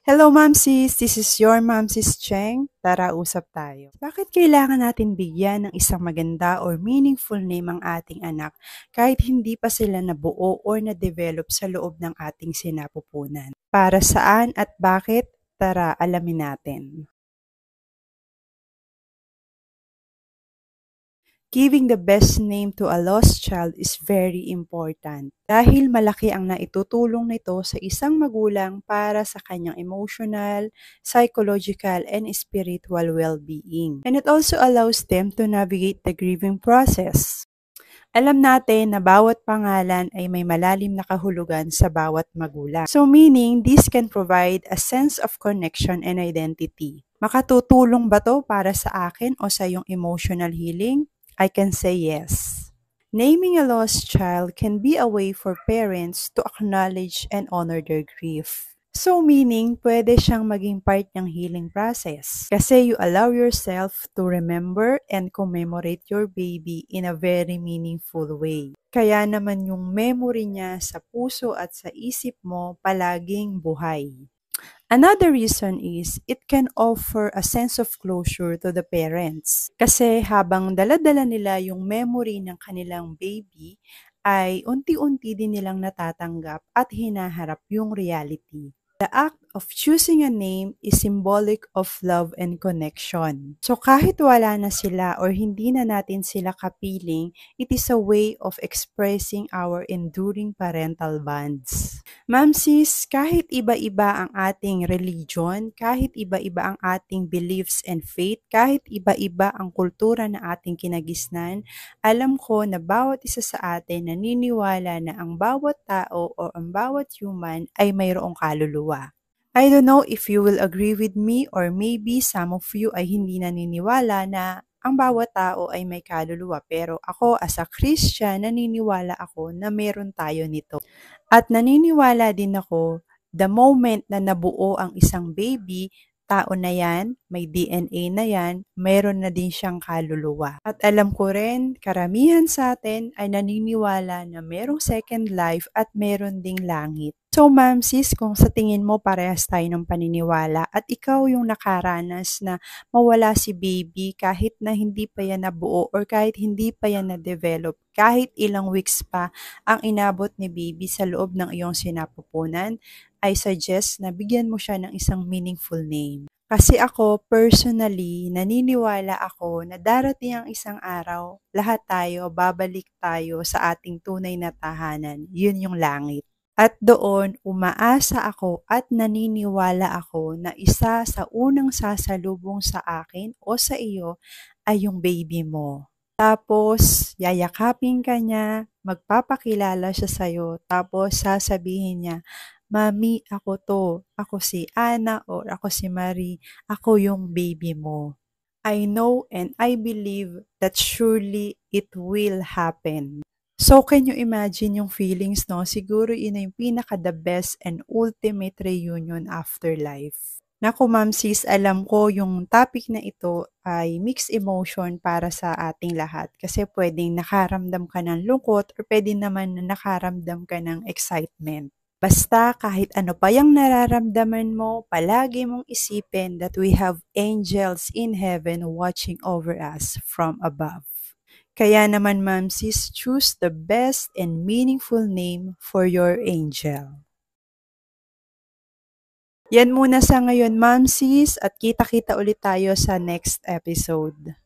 Hello, Mamsis! This is your Mamsis Cheng. Tara, usap tayo. Bakit kailangan natin bigyan ng isang maganda or meaningful name ang ating anak kahit hindi pa sila nabuo or na-develop sa loob ng ating sinapupunan? Para saan at bakit? Tara, alamin natin. Giving the best name to a lost child is very important dahil malaki ang naitutulong nito sa isang magulang para sa kanyang emotional, psychological, and spiritual well-being. And it also allows them to navigate the grieving process. Alam natin na bawat pangalan ay may malalim na kahulugan sa bawat magulang. So meaning, this can provide a sense of connection and identity. Makatutulong ba to para sa akin o sa iyong emotional healing? I can say yes. Naming a lost child can be a way for parents to acknowledge and honor their grief. So meaning, pwede siyang maging part ng healing process. Kasi you allow yourself to remember and commemorate your baby in a very meaningful way. Kaya naman yung memory niya sa puso at sa isip mo palaging buhay. Another reason is it can offer a sense of closure to the parents. Kasi habang dala-dala nila yung memory ng kanilang baby, ay unti-unti din nilang natatanggap at hinaharap yung reality. The act of choosing a name is symbolic of love and connection. So kahit wala na sila or hindi na natin sila kapiling, it is a way of expressing our enduring parental bonds. Mamsis, kahit iba-iba ang ating religion, kahit iba-iba ang ating beliefs and faith, kahit iba-iba ang kultura na ating kinagisnan, alam ko na bawat isa sa atin naniniwala na ang bawat tao o ang bawat human ay mayroong kaluluwa. I don't know if you will agree with me or maybe some of you ay hindi naniniwala na ang bawat tao ay may kaluluwa, pero ako as a Christian naniniwala ako na meron tayo nito. At naniniwala din ako, the moment na nabuo ang isang baby, tao na yan, may DNA na yan, meron na din siyang kaluluwa. At alam ko rin, karamihan sa atin ay naniniwala na merong second life at meron ding langit. So ma'am sis, kung sa tingin mo parehas tayo ng paniniwala at ikaw yung nakaranas na mawala si baby kahit na hindi pa yan nabuo or kahit hindi pa yan na-develop, kahit ilang weeks pa ang inabot ni baby sa loob ng iyong sinapupunan, I suggest na bigyan mo siya ng isang meaningful name. Kasi ako, personally, naniniwala ako na darating ang isang araw, lahat tayo, babalik tayo sa ating tunay na tahanan. Yun yung langit. At doon, umaasa ako at naniniwala ako na isa sa unang sasalubong sa akin o sa iyo ay yung baby mo. Tapos, yayakapin ka niya, magpapakilala siya sa'yo, tapos sasabihin niya, Mami, ako to. Ako si Ana or ako si Marie. Ako yung baby mo. I know and I believe that surely it will happen. So, can you imagine yung feelings, no? Siguro yun na yung pinaka-the best and ultimate reunion after life. Naku, ma'am sis, alam ko yung topic na ito ay mixed emotion para sa ating lahat. Kasi pwedeng nakaramdam ka ng lungkot or pwede naman na nakaramdam ka ng excitement. Basta kahit ano pa yung nararamdaman mo, palagi mong isipin that we have angels in heaven watching over us from above. Kaya naman ma'am sis, choose the best and meaningful name for your angel. Yan muna sa ngayon ma'am sis at kita-kita ulit tayo sa next episode.